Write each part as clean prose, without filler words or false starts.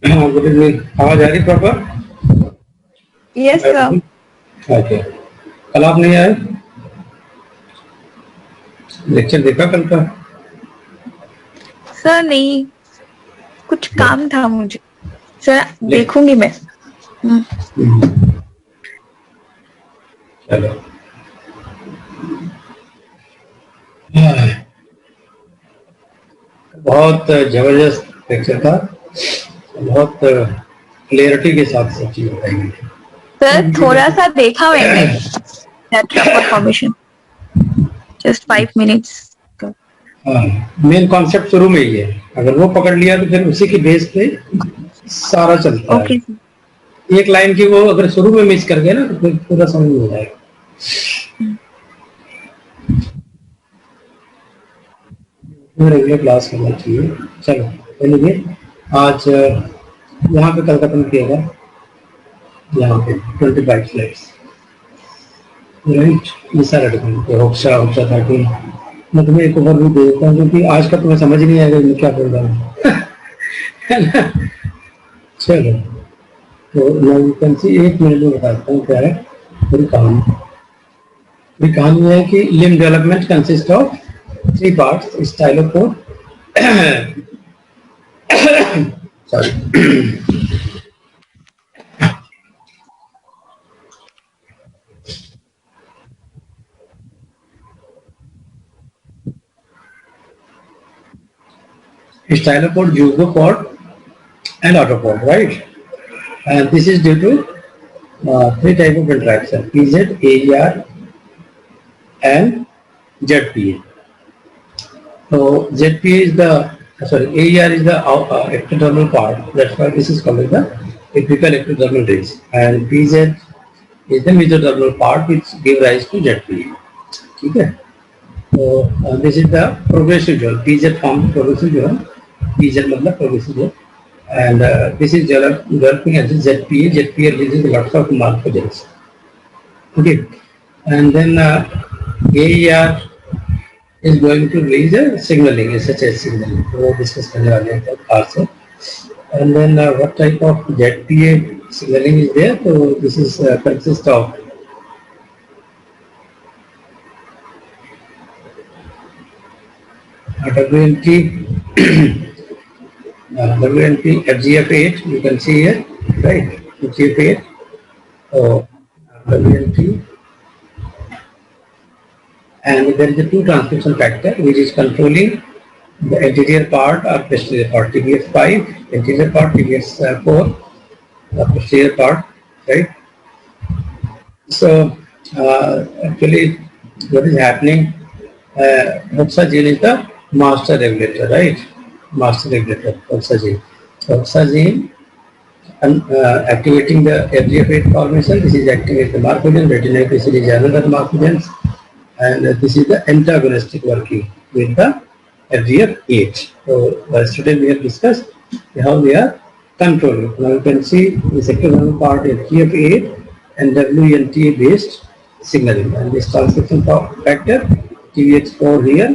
Good evening. आवाज आ रही proper? Yes sir. Okay. कल आप नहीं आए? लेक्चर देखा कल का? सर नहीं, कुछ काम था मुझे। सर देखूंगी मैं। चलो। बहुत जबरदस्त लेक्चर था। बहुत क्लियरिटी के साथ सब चीज बताएंगे। सर थोड़ा सा देखा मैंने transport formation, just 5 minutes. Main concept शुरू में ही है, अगर वो पकड़ लिया तो फिर उसी के बेस पे सारा चलता है। ओके। एक लाइन की वो अगर शुरू में मिस कर गए ना तो फिर पूरा समझ में हो जाएगा। रेगुलर क्लास करना चाहिए। चलो चलिए, आज यहाँ पे कल खत्म किएगा। यहाँ पे 25 स्लाइड्स, राइट। ये सारा डिफरेंट होक्सा होक्सा था कि मैं तुम्हें एक ओवरव्यू दे देता हूँ, क्योंकि आज का तुम्हें समझ नहीं आएगा मैं क्या बोल रहा हूँ। है ना? चलो, तो मैं कैंसी 1 मिनट में बताता हूँ क्या है पूरी कहानी। पूरी कहानी है कि limb development consist of 3 parts: stylocore, sorry, stylopod, zygopod, and autopod, right? And this is due to 3 type of interaction: PZ, AER, and ZPA. So ZPA is the AER is the ectodermal part. That's why this is called as the apical ectodermal ridge, and PZ is the mesodermal part which give rise to ZPA. Okay. So this is the progressive zone. PZ forms progressive zone. PZ मतलब progressive zone. And this is developing as a ZPA. ZPA releases lots of morphogens. Okay, and then AER is going to release a signaling, such as signaling. वो discuss करने वाले हैं also. And then what type of ZPA signaling is there? So this is consists of WNT. WNP FGF8, you can see here, right? FGF8. So WNP, and there is a 2 transcription factor which is controlling the anterior part or posterior part. TBX5, anterior part; TBX4, the posterior part, right? So actually, what is happening? HOXA gene is the master regulator, right? Master regulator, HOXA gene. HOXA gene activating the FGF8 formation. This is activating the morphogen. Retinoic acid is another morphogen, and this is the antagonistic working with the FGF8. So yesterday we have discussed how we are controlling. Now you can see the second part is FGF8 and WNT based signaling, and this transcription factor TBX4 here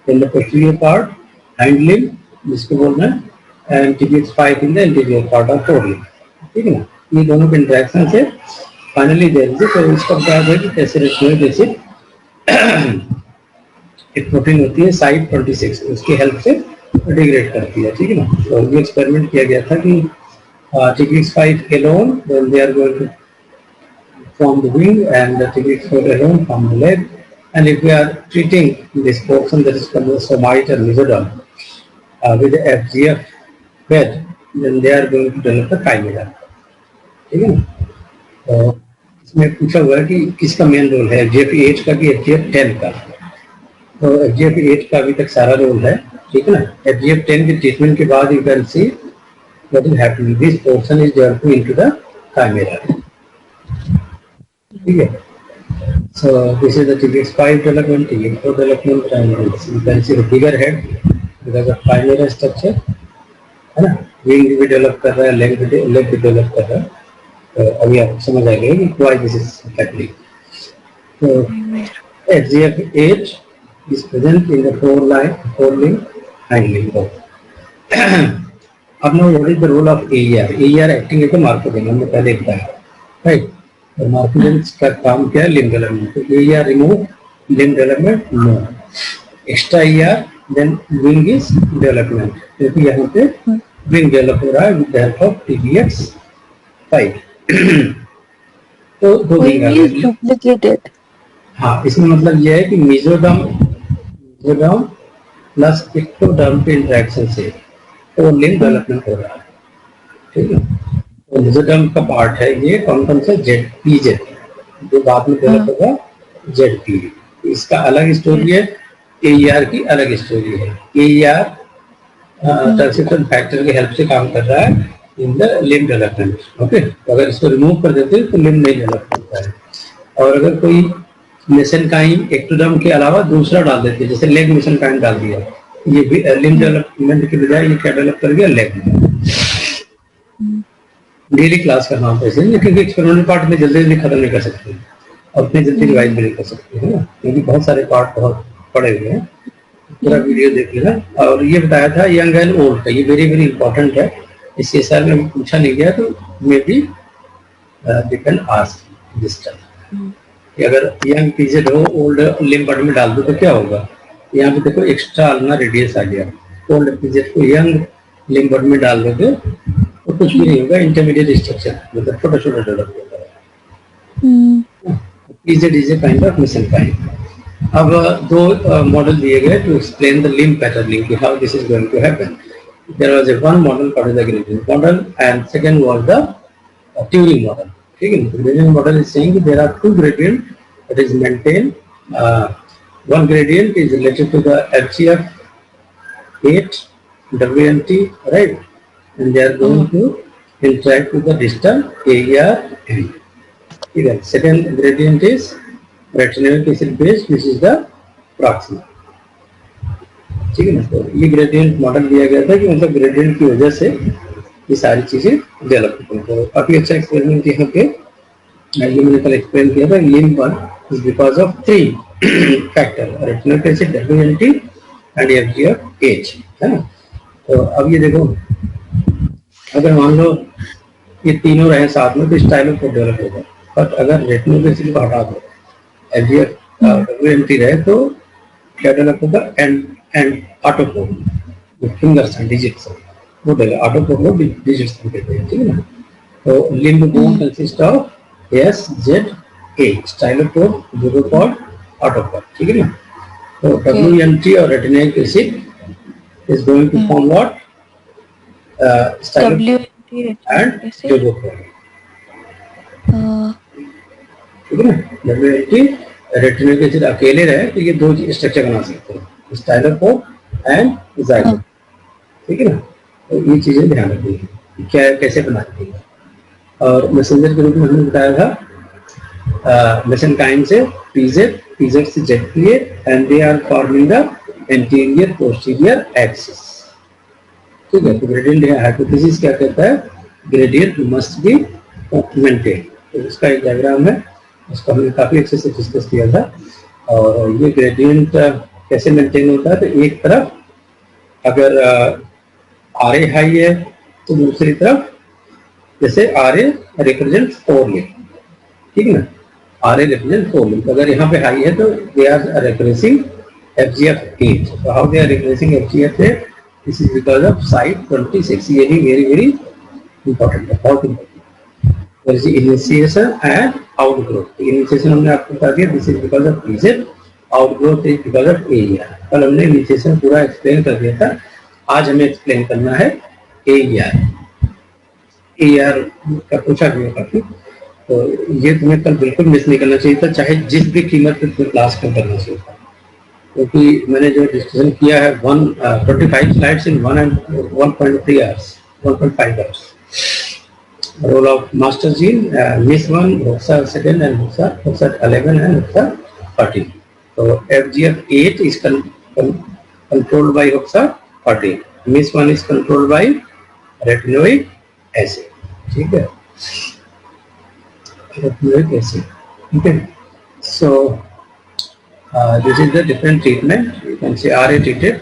in the posterior part, hind limb, जिसको बोलना है, and TBX5 in the anterior part of forelimb. ठीक है ना? ये दोनों के interaction से फाइनली देर से तो इसका क्या है कि कैसे रेटिनोइक एसिड एक प्रोटीन होती है साइट 26, उसकी हेल्प से डिग्रेड करती है। ठीक है ना? तो ये एक्सपेरिमेंट किया गया था कि TBX5 alone, then they are going to form the wing, and the TBX4 alone form the leg. And if we are treating this portion that is called the somite or mesoderm with the FGF bed, then they are going to develop the chimera. ठीक है ना? तो इसमें पूछा हुआ है कि किसका मेन रोल है, FGF8 का कि FGF10 का? तो FGF8 का अभी तक सारा रोल है। ठीक है ना? FGF10 के ट्रीटमेंट के बाद you can C what is happening. This portion is developing into the chimera. ठीक है? So this is the TBX5 development, TBX4 development, and you can see the bigger head because of chimera structure, है ना? Wing भी develop कर रहा है, leg भी develop कर रहा है। तो अभी आप समझ आएंगे कि why this is happening. So FGF8 is present in the forelimb, hind limb. अब now what is the role of AER? AER acting as a marketing, हमने पहले बताया, right? तो marketing का काम क्या है? Limb development. तो AER remove limb development, no. Extra AER, then wing is development. क्योंकि यहाँ पे wing develop हो रहा है with the help of TBX5. तो दो wing आ गए. duplicated. हाँ, इसमें मतलब यह है कि मेसोडर्म प्लस एक्टोडर्म के इंटरेक्शन से तो लिम्ब डेवलपमेंट हो रहा है, ठीक है. तो मेसोडर्म का पार्ट है ये, कौन से जेड, जो बाद में डेवलप होगा जेड. इसका अलग स्टोरी है, एईआर की अलग स्टोरी है. एईआर ट्रांसक्रिप्शन फैक्टर के हेल्प से काम कर रहा है in the limb development. Okay, तो अगर इसको रिमूव कर देते हैं तो लिम्ब नहीं डेवलप होता है. और अगर कोई मेसेनकाइम एक्टोडर्म के अलावा दूसरा डाल देते हैं, जैसे लेग मेसेनकाइम डाल दिया, ये लिम्ब डेवलपमेंट के बजाय ये क्या डेवलप कर गया? लेग. डेली क्लास का नाम पैसे, क्योंकि एक्सपेरिमेंटल पार्ट में जल्दी जल्दी खत्म नहीं कर सकते और इतनी जल्दी रिवाइज भी नहीं कर सकते, है ना, क्योंकि बहुत सारे पार्ट बहुत पड़े हुए हैं. पूरा वीडियो देख लेना. और ये बताया था यंग एंड ओल्ड का, ये वेरी वेरी इंपॉर्टेंट है. इस CSR में पूछा नहीं गया तो may be they can ask this time कि अगर यंग पीरियड हो, ओल्ड लिम्ब बॉडी में डाल दो तो क्या होगा. यहाँ पे देखो एक्स्ट्रा अल्ना रेडियस आ गया. ओल्ड पीरियड को यंग लिम्ब बॉडी में डाल दोगे तो कुछ भी नहीं होगा, इंटरमीडिएट स्ट्रक्चर मतलब छोटा छोटा डेवलप होता है. Period is a kind of mesenchyme. अब दो मॉडल दिए गए to explain the limb patterning कि how this is going to happen. There was a one model called the gradient model and second was the Turing model. ठीक है, gradient model is saying there are two gradient that is maintained. One gradient is related to the FGF8 WNT, right, and they are going to interact with the distal AER end. Even second gradient is retinoic acid based, which is the proximal. ठीक है ना. तो ये gradient model दिया गया था कि मतलब ग्रेडियंट की वजह से ये सारी चीजें डेवलप होती हैं. तो काफी अच्छा एक्सपेरिमेंट यहाँ पे ये मैंने कल एक्सप्लेन किया था. Limb one is because of three factor, retinoic acid, WNT and FGF8, है ना. तो अब ये देखो, अगर मान लो ये तीनों रहे साथ में तो स्टाइलोकोर डेवलप होगा. बट अगर रेटिनोइक एसिड को हटा दो, FGF WNT रहे तो क्या डेवलप होगा? And autocore fingers and digits वो डेवलप, ऑटोकोर को डिजिट्स कहते हैं, ठीक है ना. तो limb bone consist of SZ8 stylocore, zygopod, autocore, ठीक है ना. तो WNT और retinoic acid is going to form what? Stylocore and zygopod, ठीक है ना. WNT रेटिनोइक एसिड अकेले रहे तो ये दो स्ट्रक्चर बना सकते हैं, स्टाइलोकोर एंड ज़ाइगोट, ठीक है ना. तो ये चीजें ध्यान रखिए क्या कैसे बनाती है. और मैसेंजर के रूप में हमने बताया था मेसेनकाइम से पीजेड से Z and they are forming the anterior posterior axis, ठीक है. तो ग्रेडियंट हाइपोथेसिस क्या कहता है? Gradient must be maintain. तो इसका एक डायग्राम है, उसको हमने काफी अच्छे से डिस्कस किया था. और ये ग्रेडियंट कैसे मेंटेन होता है? तो एक तरफ अगर RA हाई है तो दूसरी तरफ जैसे RA रिप्रेजेंट 4 लिंक, ठीक है ना. RA represent 4 link. अगर यहाँ पे हाई है तो दे आर रिप्रेसिंग FGF8. तो how they are repressing FGF8? This is because of site 26. ये भी वेरी वेरी इंपॉर्टेंट है, बहुत important. Initiation and outgrowth. Initiation हमने आपको बता दिया, this is because of PZ, outgrowth is because of AER. कल हमने इनिशिएशन पूरा एक्सप्लेन कर दिया था, आज हमें एक्सप्लेन करना है AER. AER का पूछा गया काफी, तो ये तुम्हें कल बिल्कुल मिस नहीं करना चाहिए था, चाहे जिस भी कीमत पे तुम्हें क्लास कर करना चाहिए था. क्योंकि मैंने जो डिस्कशन किया है 25 slides in 1.3 hours, 1.5 hours. Role of master gene, Msx 1, Hoxa second and Hoxa 11 and Hoxa 14. तो FGF8 is controlled by Hoxa 14. Msx 1 is controlled by retinoic acid, ठीक है. retinoic acid, ठीक है. So this is the different treatment. You can say RA treated,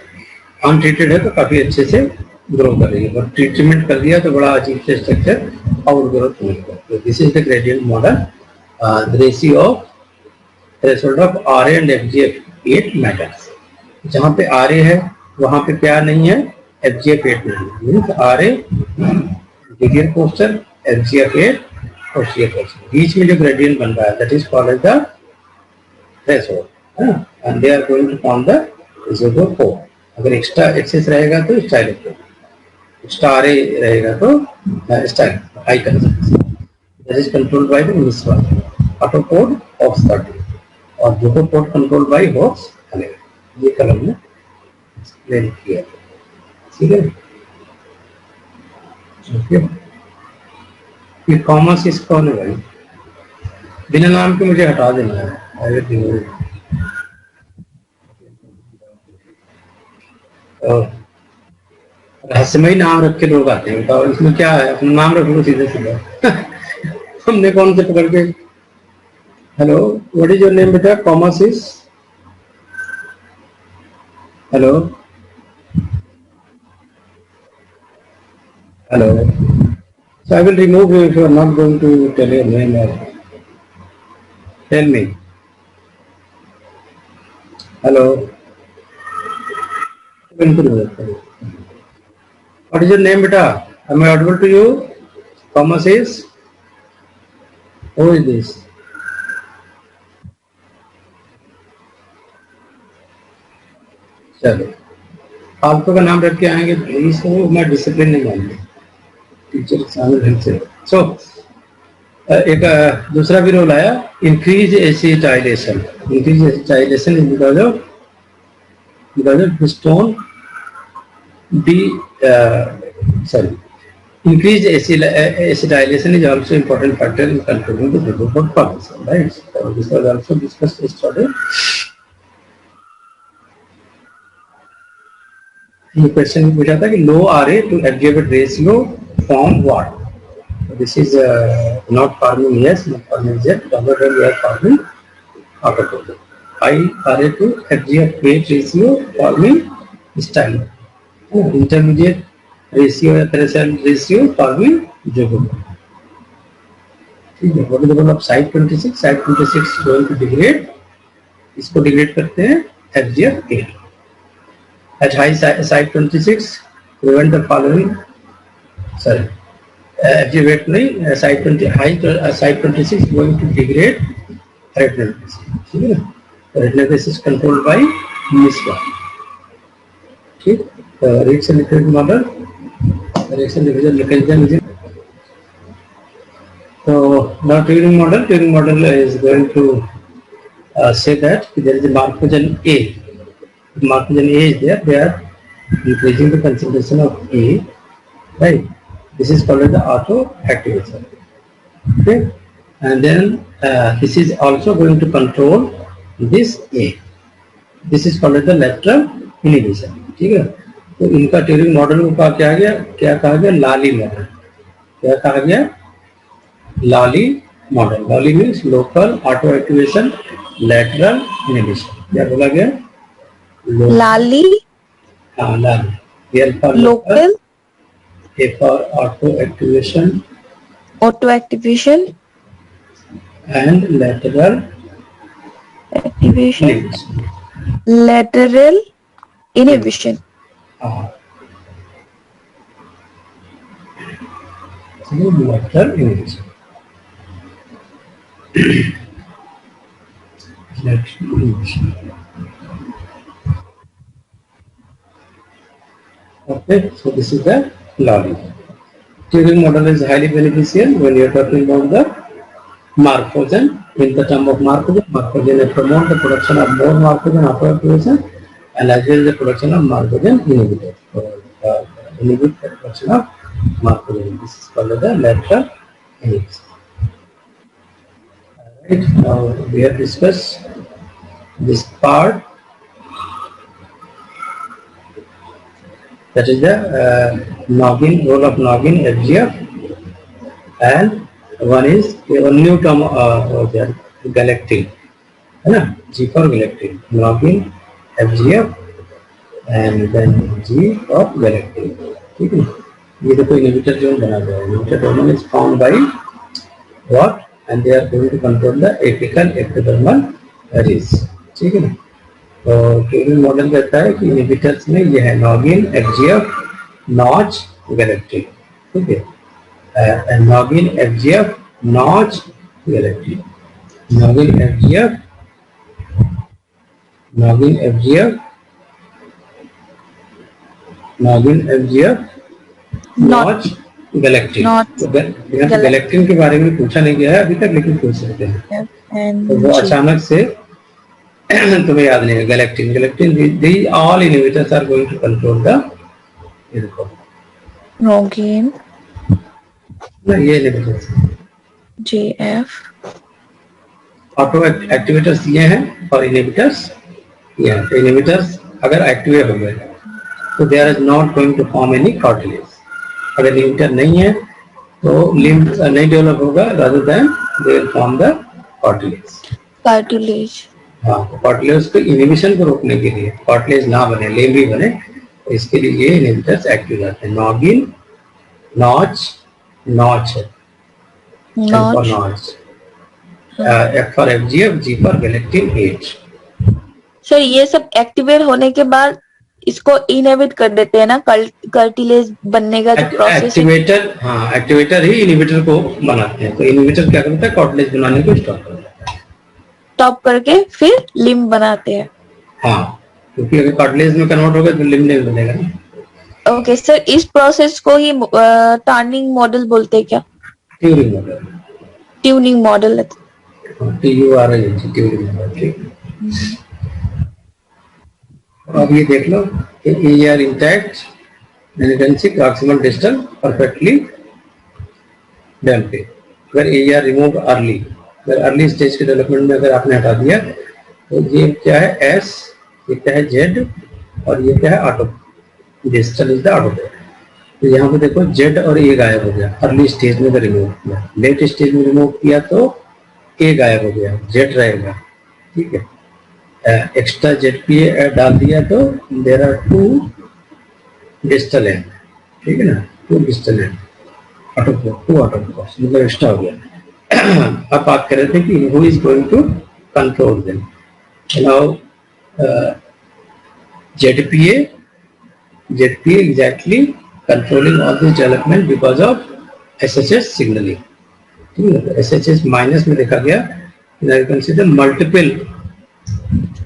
untreated है तो काफी अच्छे से ग्रो करेगी, बट ट्रीटमेंट कर दिया तो बड़ा अजीब से स्ट्रक्चर आउट ग्रोथ नहीं करता. This is the gradient model. The ratio of threshold of R and FGF8 matters. जहाँ पे आर है वहाँ पे क्या नहीं है, FGF8 नहीं है. Means are interior posture, FGF8 posterior posture, बीच में जो ग्रेडियंट बन रहा है that is called as the threshold, and they are going to form the reservoir. अगर एक्स्ट्रा एक्सेस रहेगा तो स्टाइलिक, एक्स्ट्रा आर रहेगा तो style high concentration. That is controlled by the मिसवाल ऑटोपोड ऑफ 30 और जोकोपोड कंट्रोल्ड बाय हॉक्स. ये कलम में एक्सप्लेन किया, ठीक है. ओके, ये कॉमर्स इस कौन है भाई, बिना नाम के मुझे हटा देना है. रहस्यमय नाम रख के लोग आते हैं, बताओ इसमें क्या है, अपना नाम रख लो सीधे सीधे. हमने कौन से पकड़ के. Hello, what is your name बेटा? Commerce is. Hello hello. So I will remove you if you are not going to tell your name or tell me. Hello. What is your name, beta? Am I audible to you? Thomas is. Who is this? चलो, आपको का नाम रख के आएंगे please. तो मैं discipline नहीं मानती, टीचर शामिल ढंग से. सो एक दूसरा भी रोल आया, increase acetylation. Increase acetylation is because of histone B sorry, increased acetylation is also important factor in controlling the glucose formation, right? So this was also discussed yesterday. ये क्वेश्चन भी पूछा था कि लो RA to FGF8 ratio form what? So this is not forming yes, not forming Z, rather than we are forming autotropin. High RA to FGF8 ratio forming style. Intermediate ratio या threshold ratio forming जोगोपोड. ठीक है. What is the role of site 26? Site 26 going to degrade. इसको degrade करते हैं FGF8. At high site 26 prevent the following. Sorry, FGF8 नहीं, site 20 high site 26 going to degrade retinal. ठीक है. Retinal is controlled by MISWA. ठीक. Reaction liquid model. Reaction division mechanism is. So now Turing model is going to say that there is a Markogen A. Markogen A is there. They are increasing the concentration of A, right? This is called as the auto activation. Okay, and then this is also going to control this A. This is called as the lateral inhibition. ठीक है. तो इनका Turing model का क्या कहा गया? LALI model. क्या कहा गया? LALI model. LALI means local auto activation lateral inhibition. क्या बोला गया? लाली. हाँ, LALI. L for local. A for auto activation and lateral activation. inhibition. Lateral inhibition. Lateral inhibition. Lateral inhibition. Okay, so this is the Lally. Turing model is highly beneficial when you are talking about the Markogen. In the term of Markogen promote the production of more Markogen auto activation and as well as the production of Markogen inhibitor. So, inhibit the production of Markogen. This is called the lateral inhibition. Alright, now we have discussed this part. That is the noggin, role of noggin, FGF, and one is a new term galactine, है ना? G for galactine, noggin, FGF, and then G for galactine. ठीक है, ये देखो inhibitor zone बना हुआ है, inhibitor domain is found by what and they are going to control the apical ectodermal areas, ठीक है ना। तो ट्यूरिंग मॉडल कहता है कि इनहिबिटर्स में ये है नॉगिन, एफजीएफ, नॉच, गैलेक्टिन, ठीक है, noggin, FGF, notch, galectin, noggin, FGF, noggin, FGF, noggin, FGF, notch, galectin. तो गैलेक्टिन के बारे में पूछा नहीं गया है अभी तक, लेकिन पूछ सकते हैं। तो वो अचानक से तुम्हें याद नहीं है, galectin, galectin, the all inhibitors are going to control the, ये देखो नॉगिन, ये इनहिबिटर्स जेएफ, ऑटो एक्टिवेटर्स ये हैं और इनहिबिटर्स ये हैं। इनहिबिटर्स अगर एक्टिवेट हो गए तो there is not going to form any cartilage. अगर इनहिबिटर नहीं है तो लिम्ब नहीं डेवलप होगा, rather than they will form the cartilage. हाँ, कार्टिलेज को इनहिबिशन को रोकने के लिए, कार्टिलेज ना बने, लिम्ब भी बने, इसके लिए ये इनहिबिटर्स एक्टिव रहते हैं। नॉगिन, नॉच, नॉच है, notch, F for FGF, G for galectin 8। Sir ये सब एक्टिवेट होने के बाद इसको इनहिबिट कर देते हैं ना, कार्टिलेज बनने का जो प्रोसेस। एक्टिवेटर, हाँ, एक्टिवेटर ही इनहिबिटर को बनाते हैं। तो इनहिबिटर क्या करता है, कार्टिलेज बनाने को स्टॉप कर देता है, स्टॉप करके फिर लिम्ब बनाते हैं। हाँ, क्योंकि अगर कार्टिलेज में कन्वर्ट होगा तो लिम्ब नहीं बनेगा ना। ओके सर, इस प्रोसेस को ही टर्निंग मॉडल बोलते हैं क्या? Turing model, tuning model, TURING, Turing model, ठीक। अब ये देख लो कि AR intact, tendency proximal distal perfectly develop. अगर AR रिमूव अर्ली, अगर अर्ली स्टेज के डेवलपमेंट में अगर आपने हटा दिया तो ये क्या है, S, ये क्या है, Z, और ये क्या है, auto, distal is the auto. तो यहाँ पे देखो Z और A गायब हो गया, अर्ली स्टेज में रिमूव किया। लेट स्टेज में रिमूव किया तो A गायब हो गया, Z रहेगा, ठीक है। एक्स्ट्रा ZPA डाल दिया तो देयर आर 2 डिस्टल एंड, ठीक है ना, 2 डिस्टल एंड, टू ऑटोपोर्स, मतलब एक्स्ट्रा हो गया। अब बात कर रहे थे कि who is going to control them. Now ZPA exactly controlling all this development because of SHS signalling, ठीक है। SHS माइनस में देखा गया, you can see the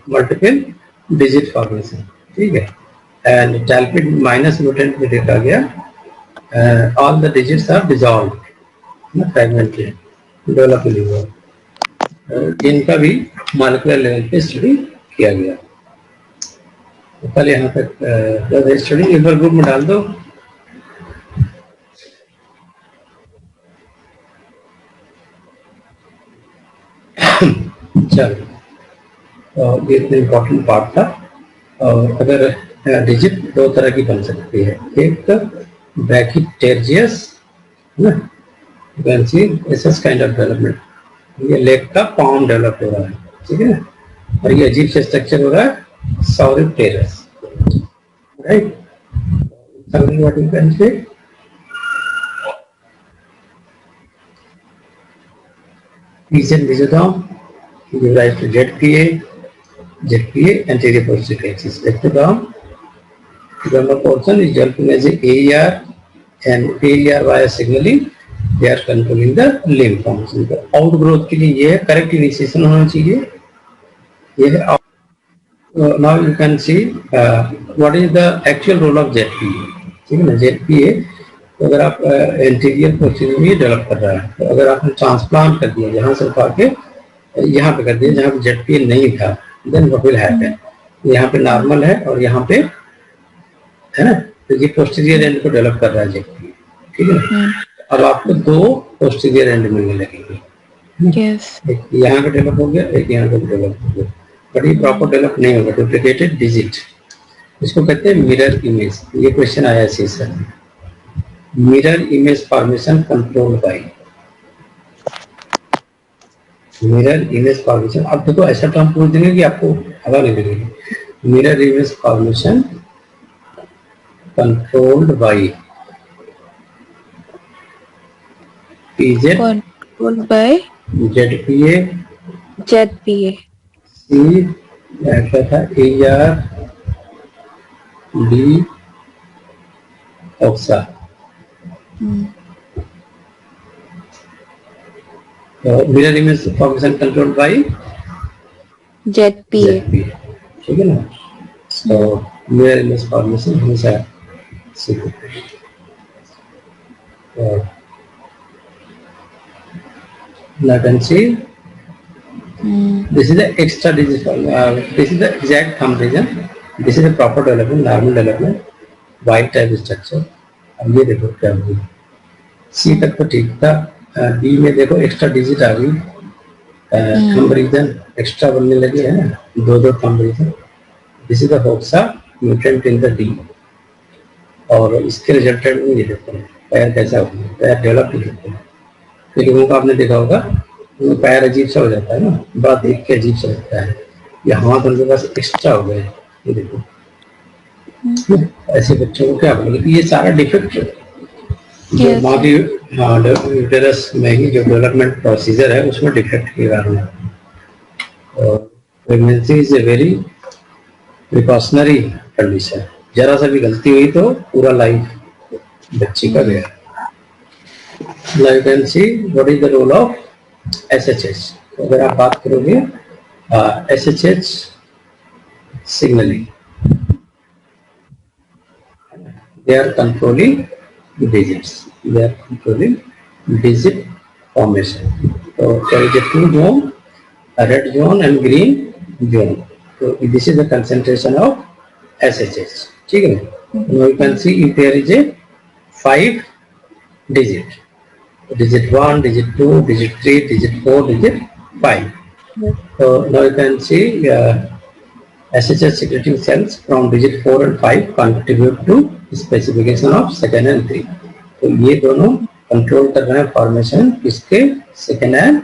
multiple digit formation, ठीक है। एंड टैल्पिड माइनस म्यूटेंट में देखा गया, all the digits are dissolved, fragmented, develop नहीं हुआ। इनका भी मॉलिक्यूलर लेवल पे स्टडी किया गया। तो कल यहाँ तक स्टडी एक बार ग्रुप में डाल दो। चलो, ये इतना इम्पोर्टेंट पार्ट था। और अगर डिजिट दो तरह की बन सकती है, एक तो ब्रैकिटेरियस, काइंड ऑफ डेवलपमेंट, ये लेग का पाम डेवलप हो रहा है, ठीक है ना, और ये अजीब से स्ट्रक्चर हो रहा है सॉरिटेरस, right. What you can say mesoderm give rise to ZPA anterior posterior axis. Ectoderm, dermal portion is developing as a AER, and AER via signaling they are controlling the limb function. The outgrowth के लिए ये है, correct initiation होना चाहिए, ये है। Now you can see what is the actual role of ZPA, ठीक है ना। ZPA तो अगर आप एंटीरियर पोस्टीरियर में डेवलप कर रहा है, तो अगर आपने ट्रांसप्लांट कर दिया, यहाँ से उठा के यहाँ पे कर दिया जहाँ पे ZPA नहीं था, देन व्हाट विल हैपन, यहाँ पे नॉर्मल है और यहाँ पे है ना, तो ये पोस्टीरियर एंड को डेवलप कर रहा है ZPA, ठीक है। अब आपको 2 पोस्टीरियर एंड मिलने लगेंगे, एक यहाँ पे डेवलप हो गया, एक यहाँ पे डेवलप हो गया, बट ये प्रॉपर डेवलप नहीं होगा, डुप्लीकेटेड डिजिट, इसको कहते हैं मिरर इमेज। ये क्वेश्चन आया सीसर में, mirror image formation control by mirror image formation. अब देखो ऐसा टर्म पूछ देंगे कि आपको हवा नहीं लगेगी। Mirror image formation controlled by PZ, controlled by ZPA, ZPA. C क्या था, AR, D, OXA. Mirror image formation controlled by ZPA. ZPA. ठीक है ना? So mirror image formation हमेशा सीखो. Latency. This is the extra digital. This is the exact thumb region. This is a proper development, normal development, white type structure. अब ये देखो क्या हुआ. C तक तो ठीक था. D में देखो एक्स्ट्रा डिजिट आ गई. थंब रीजन एक्स्ट्रा बनने लगे है ना, दो thumb region. This is the Hoxa mutant in the D. और इसके रिजल्टेंट में ये देखो पैर कैसा हो गया, पैर डेवलप नहीं होते हैं. फिर लोगों का आपने देखा होगा पैर अजीब सा हो जाता है ना, बड़ा देख के अजीब सा लगता है. ये हाथ उनके पास एक्स्ट्रा हो गए. ये देखो ऐसे बच्चों को क्या बोलेंगे. ये सारा डिफेक्ट जो माँ की यूटेरस में ही जो डेवलपमेंट प्रोसीजर है उसमें डिफेक्ट के कारण है. और pregnancy is a very precautionary condition. जरा सा भी गलती हुई तो पूरा लाइफ बच्ची का गया. Now you can see what is the role of SHH. अगर आप बात करोगे SHH signaling, they are controlling digits. They are controlling digit formation. So there is a two zone, a red zone and green zone. So this is the concentration of SHH. ठीक है. Now you can see if there is a 5 digit. Digit 1, digit 2, digit 3, digit 4, digit 5. So now you can see SHH secreting cells from digit 4 and 5 contribute to specification of second and 3. तो ये दोनों control कर रहे हैं formation किसके, second and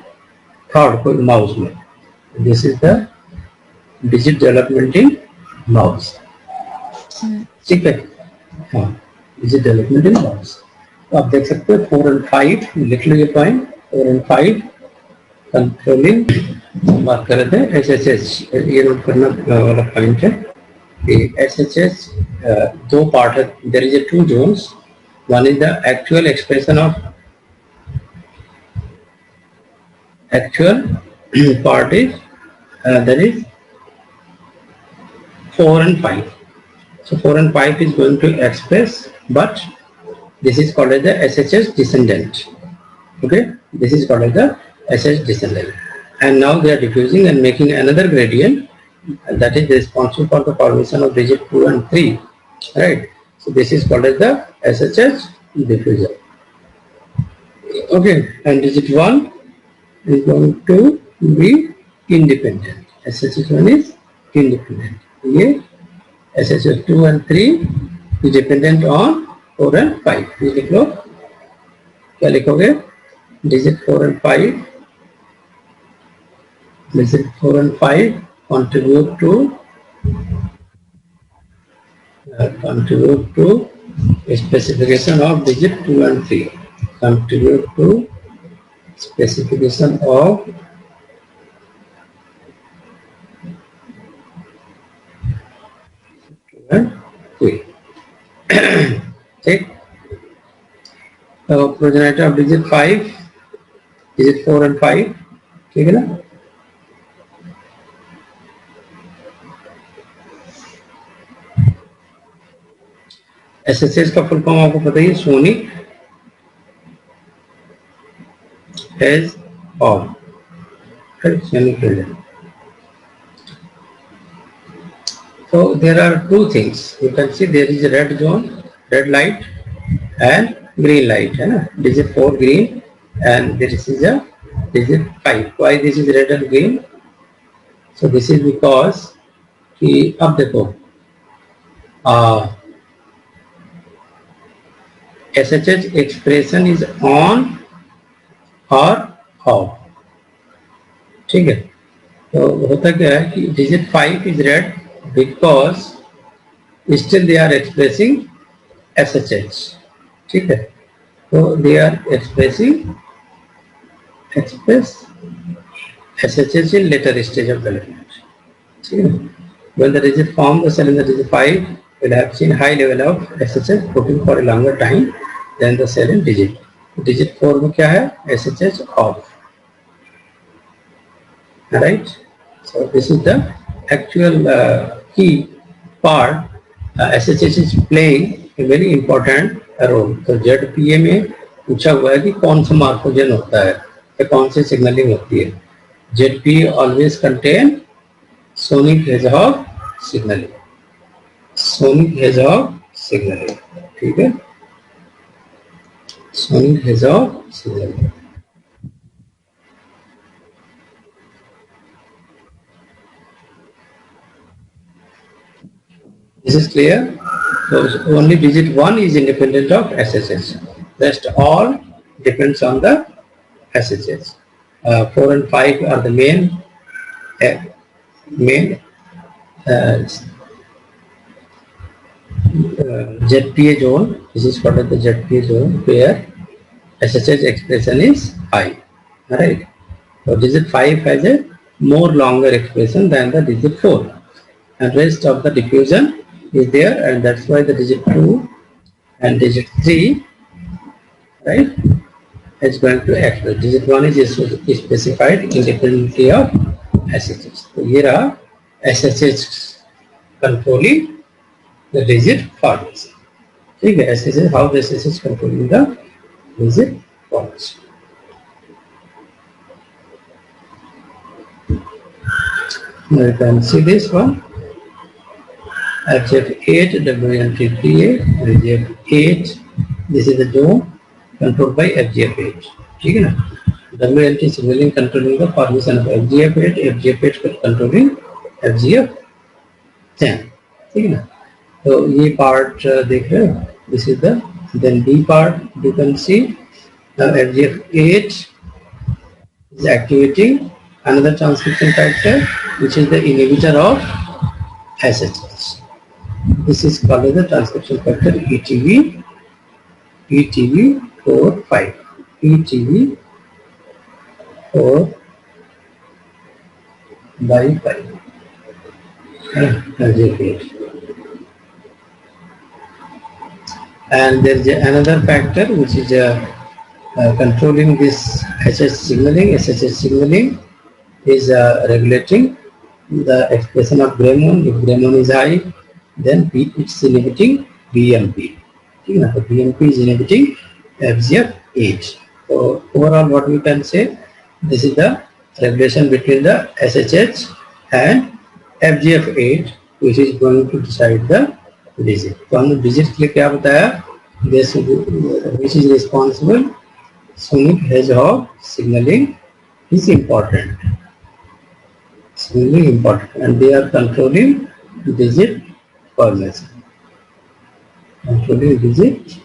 third को mouse में. This is the digit development in mouse. ठीक है. हाँ, डिजिट डेवलपमेंट इन माउस. तो आप देख सकते हो 4 and 5 लिख लो ये पॉइंट. 4 and 5 कंट्रोलिंग बात कर रहे थे. SHH ये नोट करना वाला पॉइंट है कि SHH दो पार्ट है. There is a 2 zones. One is the actual expression of actual part is that is 4 and 5. So 4 and 5 is going to express, but this is called as the SHH descendant. Okay, this is called as the SHH descendant. And now they are diffusing and making another gradient that is responsible for the formation of digit 2 and 3. Right. So this is called as the SHH diffuser. Okay, and digit 1 is going to be independent. SHH 1 is independent. ये SHH 2 and 3 is dependent on 4 and 5. ये लिख लो. क्या लिखोगे? Digit 4 and 5. Digit 4 and 5 contribute to specification of digit 2 and 3. Contribute to specification of and 3. ठीक. तो progenitor of digit 5, digit 4 and 5. ठीक है ना. SHH का फुल फॉर्म आपको पता ही है, sonic hedge of. So there are two things. You can see there is a red zone, red light, and green light. है ना. Digit 4 green, and this is a digit 5. Why this is red and green? So this is because कि अब देखो SHH expression is on or off. ठीक है. तो होता क्या है कि digit 5 is red because still they are expressing SHH. ठीक है. तो they are expressing express SHH in later stage of development. See, when the digit form, the cell in the digit 5 will have seen high level of SHH protein for a longer time than the cell in digit. Digit 4 में क्या है? SHH off. Right? So this is the actual key part. SHH is playing a very important role. तो ZPA में पूछा हुआ है कि कौन सा मार्कोजेन होता है या कौन सी सिग्नलिंग होती है. ZPA always contain sonic hedgehog signaling. Sonic hedgehog signaling. ठीक है? Sonic hedgehog signaling. This is clear. So only digit 1 is independent of SHH. Rest all depends on the SHH. 4 and 5 are the main ZPA zone. This is called the ZPA zone where SHH expression is high. Alright. So digit 5 has a more longer expression than the digit 4. And rest of the diffusion is there, and that's why the digit 2 and digit 3, right, is going to express. Digit 1 is specified independently of SHH. So here are SHH controlling the digit formation. Okay, SHH, how the SHH controlling the digit formation. Now you can see this one. FGF8, WNT3A, FGF8, this is the zone controlled by FGF8. ठीक है ना? WNT signaling controlling the formation of FGF8, FGF8 controlling FGF10. ठीक है ना? तो ये part देख रहे हो? This is the, then B part you can see FGF8 is activating another transcription factor which is the inhibitor of SHH. This is called as the transcription factor ETV, ETV45, ETV4 by 5. And there is another factor which is controlling this SHH signaling. SHH signaling is regulating the expression of Gremon. If Gremon is high, then it's inhibiting BMP. So BMP is inhibiting FGF8. So overall what we can say, this is the regulation between the SHH and FGF8 which is going to decide the digit. तो हमने digit के लिए क्या बताया? This which is responsible sonic hedgehog signaling is important. Signaling important, and they are controlling digit formation. Controlling digit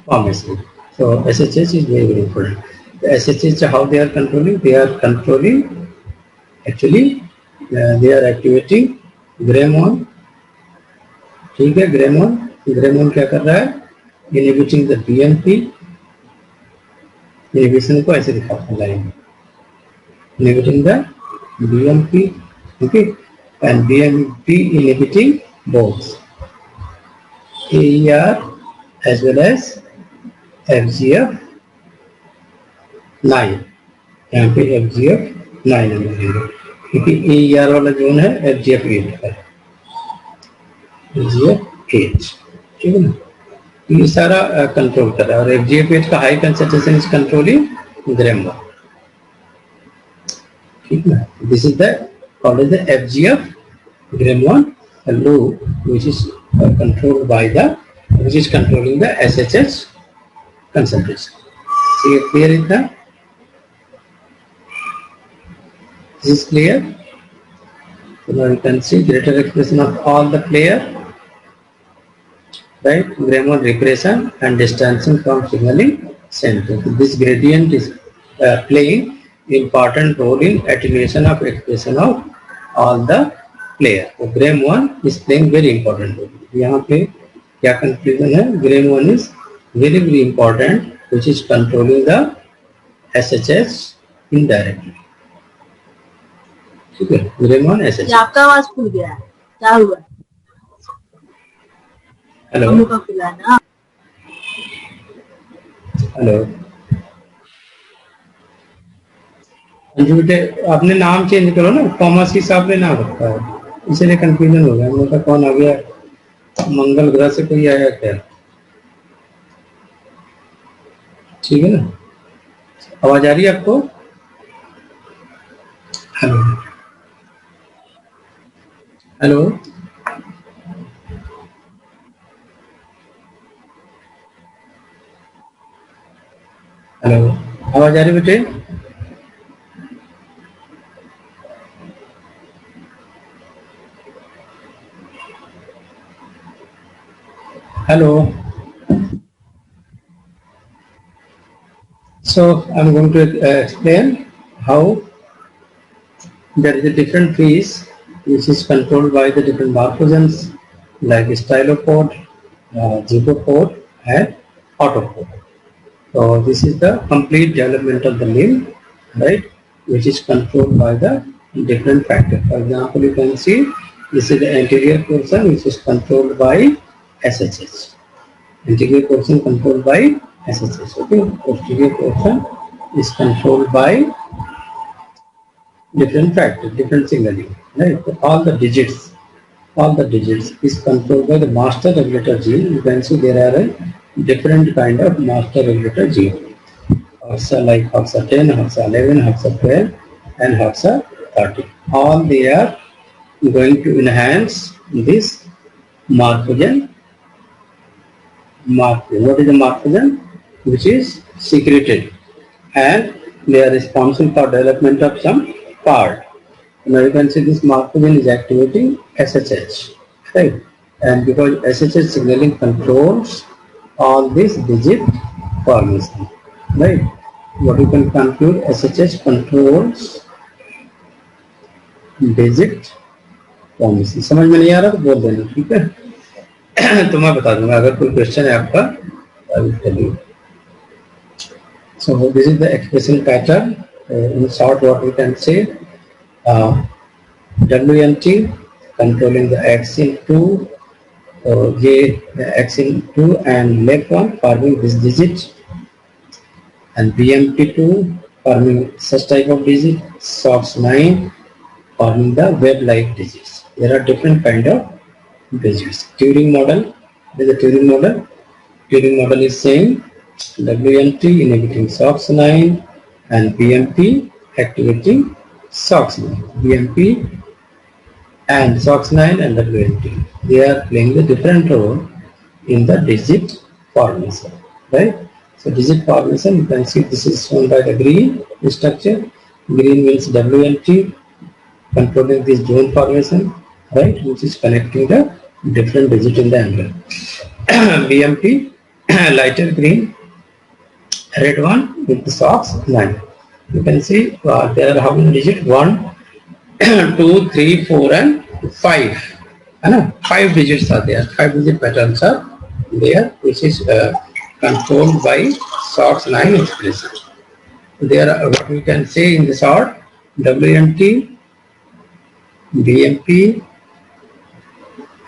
formation. So SHH is very, very important. The SHH, how they are controlling? They are controlling, actually they are activating Gremon. ठीक है, Gremon क्या कर रहा है? Inhibiting the BMP. Inhibition को ऐसे दिखाता है line. Inhibiting the BMP, okay, and BMP inhibiting both AER as well as FGF9. यहाँ पे FGF9 है, क्योंकि AER वाला जोन है FGF8 का, FGF8, ठीक है ना? ये सारा कंट्रोल कर रहा है, और FGF8 का high concentration is controlling Gremon. This is the called as the FGF Gremon loop, which is controlled by the, which is controlling the SHH concentration. See it clear in the? This is clear. So now you can see greater expression of all the player, right? Gremon repression and distancing from signaling center. So this gradient is playing important role in attenuation of expression of all the player. So Gremon is playing very important role. यहाँ पे क्या confusion है? Gremon is very, very important, which is controlling the SHH indirectly. ठीक है, moving on SHH. ये आपका आवाज खुल गया है, क्या हुआ? हेलो हम लोग का खुला है ना। हेलो अंजू बेटे, आपने नाम चेंज करो ना, कॉमर्स के हिसाब से नाम रखा है, इसलिए कंफ्यूजन हो गया। हम लोग का कौन आ गया, मंगल ग्रह से कोई आया क्या? ठीक है ना, आवाज आ रही है आपको? हेलो हेलो हेलो, आवाज आ रही बेटे? Hello. So I'm going to explain how there is a different phase which is controlled by the different morphogens like stylopod, zygopod and autopod. So this is the complete development of the limb, right, which is controlled by the different factors. For example, you can see this is the anterior portion which is controlled by SHH. Anterior portion controlled by SHH. Okay, posterior portion is controlled by different factors, different signaling. Right, so all the digits is controlled by the master regulator gene. You can see there are a different kind of master regulator gene. HOXA like HOXA 10, HOXA 11, HOXA 12, and HOXA 30. All they are going to enhance this morphogen. What is the morphogen? Which is secreted, and they are responsible for development of some part. Now you can see this morphogen is activating SHH, right? And because SHH signaling controls all this digit formation, right? What you can conclude, SHH controls digit formation. समझ में नहीं आ रहा तो बोल देना, ठीक है? तो मैं बता दूंगा अगर कोई क्वेश्चन है आपका, I will tell you. So this is the expression pattern. In short, what we can say, WNT controlling the axin 2, J axin 2 and left one forming this digit, and BMP2 forming such type of digit, SOX9 forming the web-like digits. There are different kind of digits. Turing model, there is a Turing model. Turing model is saying WNT inhibiting SOX9 and BMP activating SOX9. BMP and SOX9 and WNT, they are playing the different role in the digit formation, right? So digit formation, you can see this is shown by the green structure. Green means WNT controlling this zone formation, right, which is connecting the different digit in the angle. BMP lighter green, red one with the SOX9. You can see there are how many digits? 1, 2, 3, 4 and 5. 5 digits are there. 5 digit patterns are there, which is controlled by SOX9 expression. There are what we can say in the short, WNT, BMP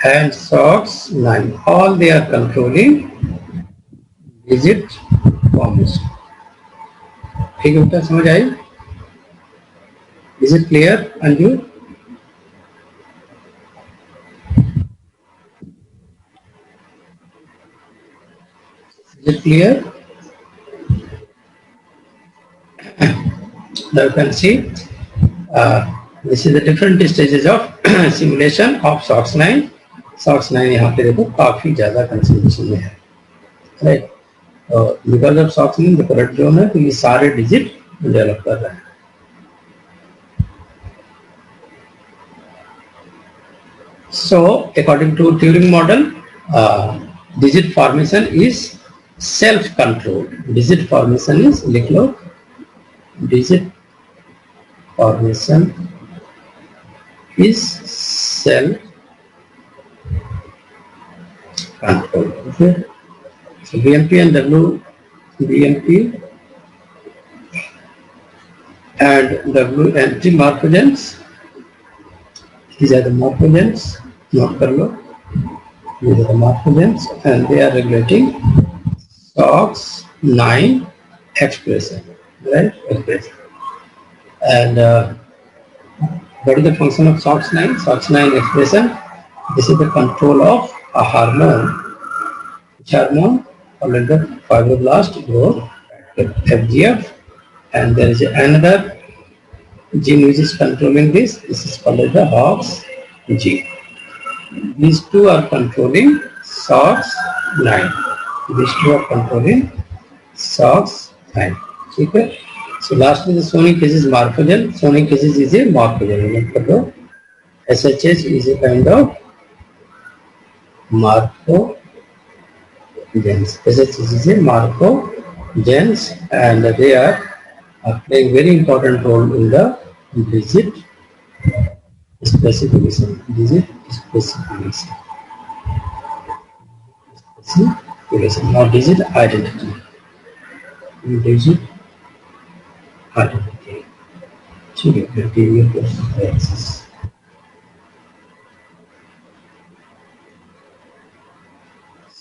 and SOX9, all they are controlling digit formation. ठीक है बेटा, समझ आई? Is it clear, Anju? Is it clear? Now you can see this is the different stages of simulation of SOX9. SOX9 यहाँ पे देखो काफी ज्यादा consideration में है, राइट? बिकॉज ऑफ SOX9 जो करेक्ट जोन है, तो ये सारे डिजिट डेवलप कर रहे हैं. So according to Turing model, digit formation is self-controlled. Digit formation is, लिख लो, digit formation is self-controlled. Okay. So BMP and WBMP and WNT morphogens. These are the morphogens. Note kar lo. These are the morphogens, and they are regulating SOX9 expression, right? Expression. And what is the function of SOX9? SOX9 expression. This is the control of a hormone. Which hormone? Called the fibroblast growth factor, FGF. And there is another gene which is controlling this. This is called the HOX gene. These two are controlling SOX9. These two are controlling SOX9. Okay. So lastly, the sonic acid morphogen. Sonic acid is a morphogen. SHH is a kind of morphogens. SHH is a morphogens, and they are playing very important role in the digit specification. Digit specification. Now digit identity. Digit identity.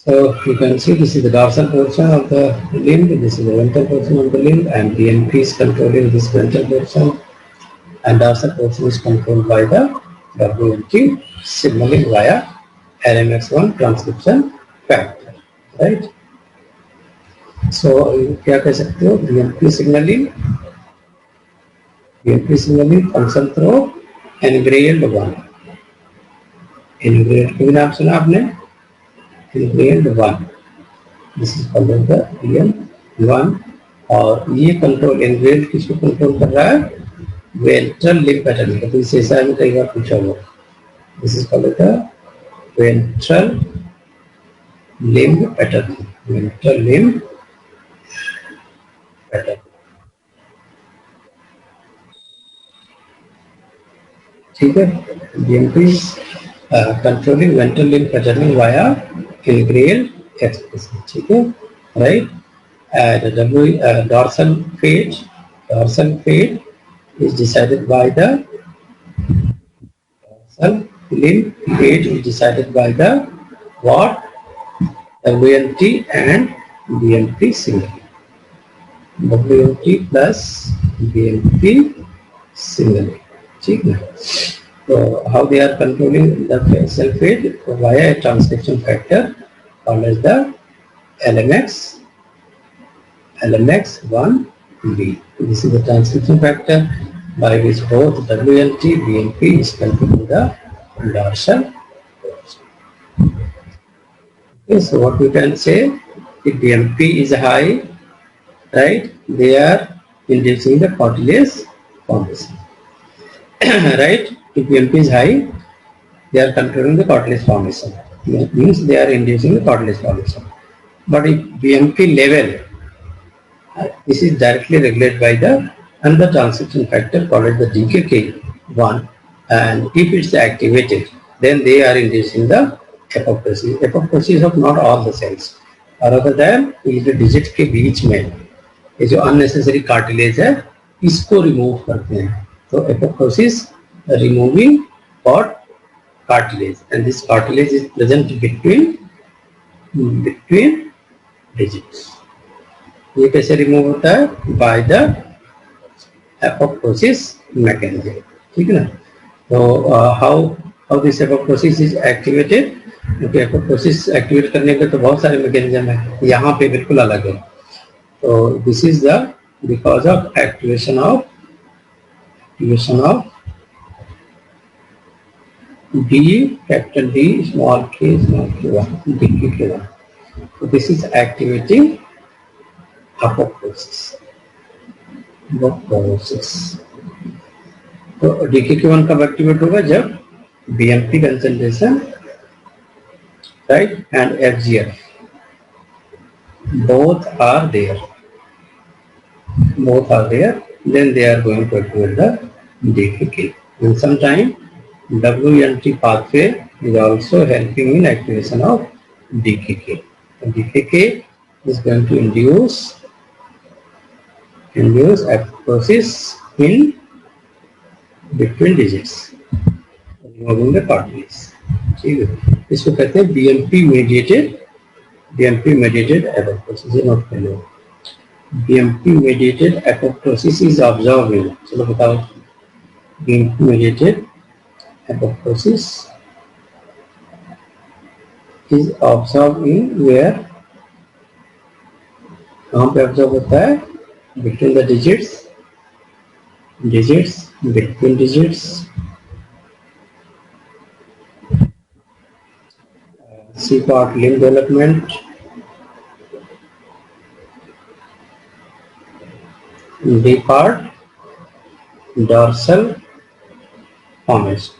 So you can see this is the dorsal portion of the limb, this is the ventral portion of the limb, and BMP is controlling this ventral portion, and dorsal portion is controlled by the WNT signaling via LMX1 transcription factor, right? So क्या कह सकते हो? BMP signaling function through engrailed one. Engrailed का भी नाम सुना आपने? Engrailed 1. This is called the EM1. और ये कंट्रोल engrailed किसको कंट्रोल कर रहा है? Ventral limb pattern. तो इस एसआई में कई बार पूछा हुआ. This is called the ventral limb pattern. Ventral limb pattern. ठीक है? BMP is controlling ventral limb patterning via engrailed expression, ठीक है, right? And dorsal fate is decided by the dorsal limb fate is decided by the what? WNT and BMP signaling. WNT plus BMP signaling, ठीक है? So how they are controlling the cell fate via a transcription factor called as the LMX1B. This is the transcription factor by which both WNT and BMP is controlling the dorsal portion. Okay, so what we can say, if BMP is high, right, they are inducing the cartilage formation. Right? If BMP is high, they are controlling the cartilage formation. That means they are inducing the cartilage formation. But if BMP level, this is directly regulated by the another transcription factor called the DKK1, and if it's activated, then they are inducing the apoptosis. Apoptosis of not all the cells, rather than इस digit के बीच में ये जो unnecessary cartilage है, इसको remove करते हैं. So apoptosis removing what? Cartilage, and this cartilage is present between digits. ये कैसे remove होता है? By the apoptosis mechanism, ठीक है ना? So how this apoptosis is activated? क्योंकि apoptosis activate करने के तो बहुत सारे mechanism है, यहाँ पे बिल्कुल अलग है. So this is the because of activation of D, capital D, small k, one, DKK1. So this is activating apoptosis. तो DKK1 कब एक्टिवेट होगा? जब BMP concentration, right, and FGF both are there, then they are going to activate the DKK. And sometime WNT pathway is also helping in activation of DKK. And DKK is going to induce apoptosis in between digits, removing the cartilage. ठीक है, इसको कहते हैं BMP mediated apoptosis. ये note कर लो, BMP mediated apoptosis is observed in, चलो बताओ, BMP mediated apoptosis is observed in where, कहाँ पे ऑब्जर्व होता है? Between the digits, between digits, C part limb development, D part dorsal formation.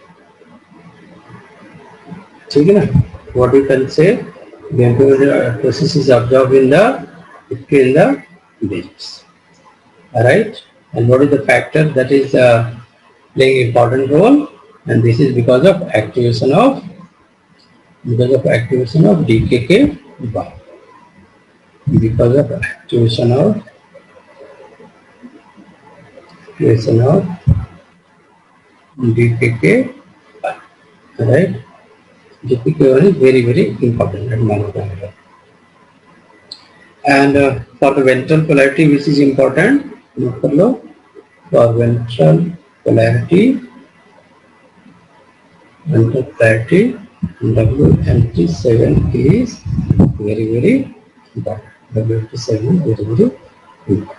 ठीक है ना? What you can say, the process is observed in the digits. All right. And what is the factor that is playing important role? And this is because of activation of DKK1. Because of activation of DKK1. Right. DKK1 is very, very important. And for the ventral polarity, which is important, for ventral polarity, WMT7 is very, very important. WMT7 is very, very important.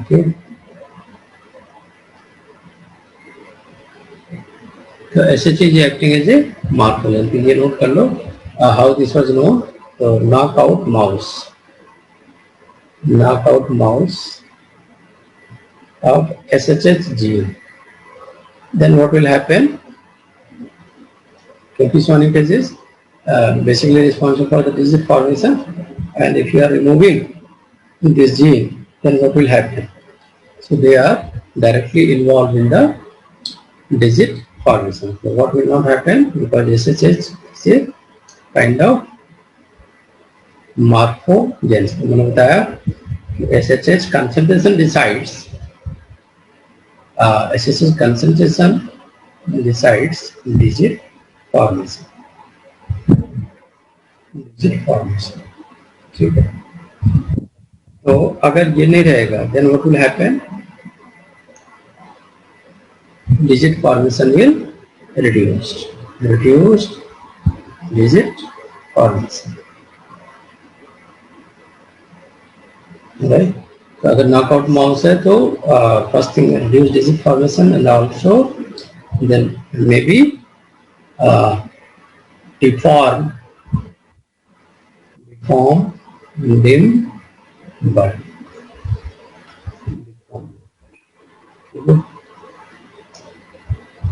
Okay. So SH is acting as a marker. ये note कर लो. How this was known? So knockout mouse of SHH gene. Then what will happen? Sonic is basically responsible for the digit formation, and if you are removing this gene, then what will happen? So they are directly involved in the digit formation. So what will not happen? Because SHH is a kind of morphogenesis. मैंने बताया SHH concentration decides digit formation. ठीक है. तो अगर ये नहीं रहेगा, then what will happen? Digit formation will reduced digit formation. Right? तो अगर knockout mouse है तो first thing reduce digit formation, and also then maybe deform limb body.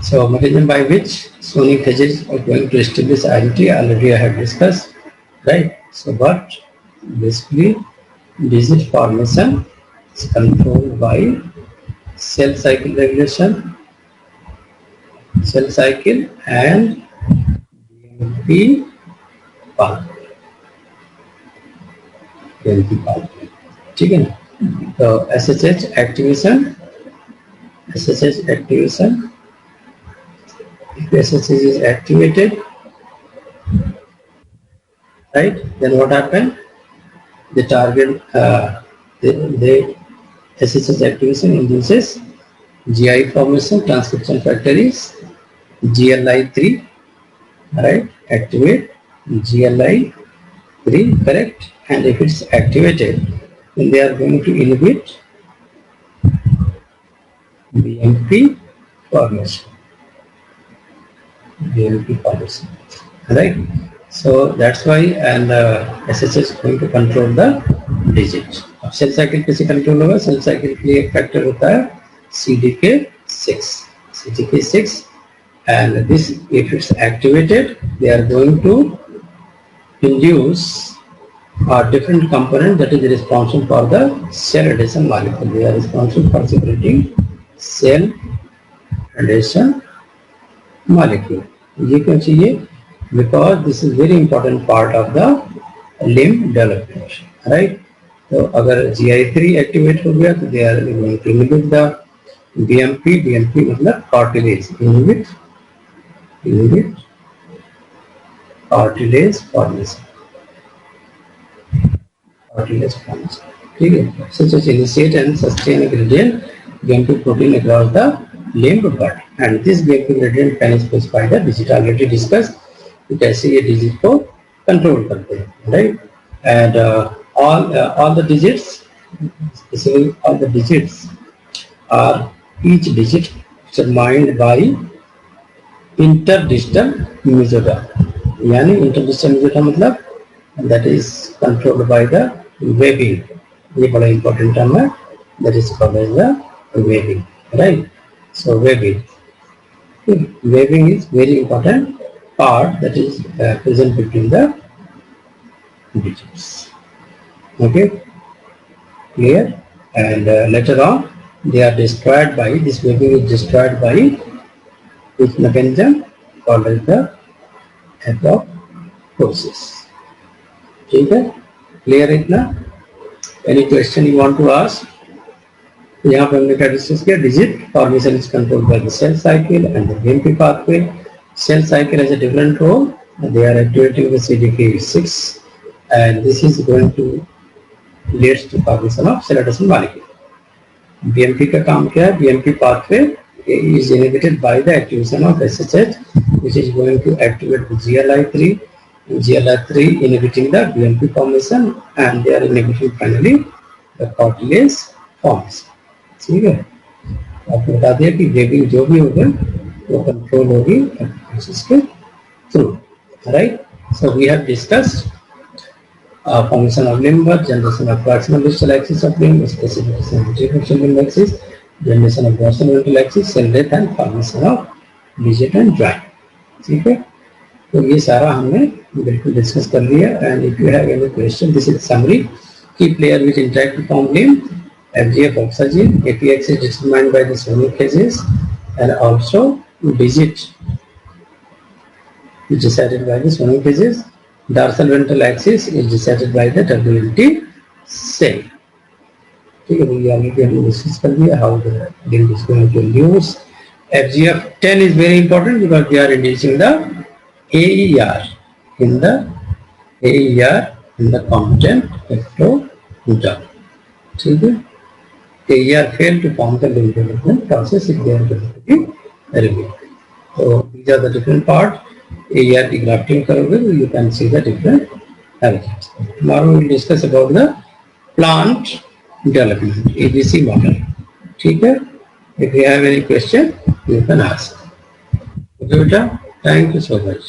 So mechanism by which sonic edges are going to establish identity already I have discussed, right? So but basically digit formation is controlled by cell cycle regulation, and BMP pathway. ठीक है ना? तो SHH activation, if SHH is activated, right, then what happened? The target, the SHH activation induces GI formation. Transcription factor is GLI3, right? Activate GLI3, correct? And if it's activated, then they are going to inhibit BMP formation. Right? So that's why, and SHH is going to control the digit. अब cell cycle कैसे control होगा? Cell cycle के लिए एक factor होता है CDK6, and this, if it's activated, they are going to induce a different component that is responsible for the cell adhesion molecule. They are responsible for separating cell adhesion molecule. ये क्यों चाहिए? Because this is very important part of the limb development, right? तो अगर GI3 activate हो गया तो they are going to inhibit the BMP मतलब cartilage, inhibit cartilage formation, ठीक है. Such as initiate and sustain a gradient BMP protein across the limb bud, and this BMP gradient can specify the digit already discussed. कैसे ये digit को control करते हैं, right? And all the digits, basically all the digits are each digit determined by interdistal mesoderm. यानी interdistal mesoderm मतलब that is controlled by the webbing. ये बड़ा important term है. That is called as the webbing, right? So webbing is very important part that is present between the digits. Okay, clear? And later on they are destroyed by, this webbing is destroyed by which mechanism called as the apoptosis. ठीक है, clear इतना? Any question you want to ask? यहाँ पे हमने क्या discuss किया? Digit formation is controlled by the cell cycle and the BMP pathway. Cell cycle has a different role. They are activating the CDK6 and this is going to leads to formation of cell adhesion molecule. BMP का काम क्या है? BMP pathway is inhibited by the activation of SHH, which is going to activate the GLI3. GLI3 inhibiting the BMP formation and they are inhibiting finally the cartilage formation. ठीक है, आपको बता दिया कि वेबिंग जो भी होगा वो कंट्रोल होगी प्रोसेस के थ्रू, right? So we have discussed formation of limb, generation of proximal distal axis of limb, specification of differential limb axis, generation of dorsal ventral axis, cell death and formation of digit and joint. ठीक है, तो ये सारा हमने बिल्कुल discuss कर लिया. And if you have any question, this is summary. Key player which interact to form limb, FGF oxygen, APX is determined by the sonic phases and also digit is decided by the sonic phases. Dorsal ventral axis is decided by the WNT cell. ठीक है, ये आगे भी हमने discuss कर लिया how the limb is going to use. FGF10 is very important because we are inducing the AER in the content ectoderm. ठीक है, AER fail to form the limb development process if they are going to be removed. So these are the different parts. AER degrafting करोगे तो you can see the different arrangements. Tomorrow we will discuss about the plant development, ABC model. ठीक है, if you have any question you can ask. Okay, beta, thank you so much.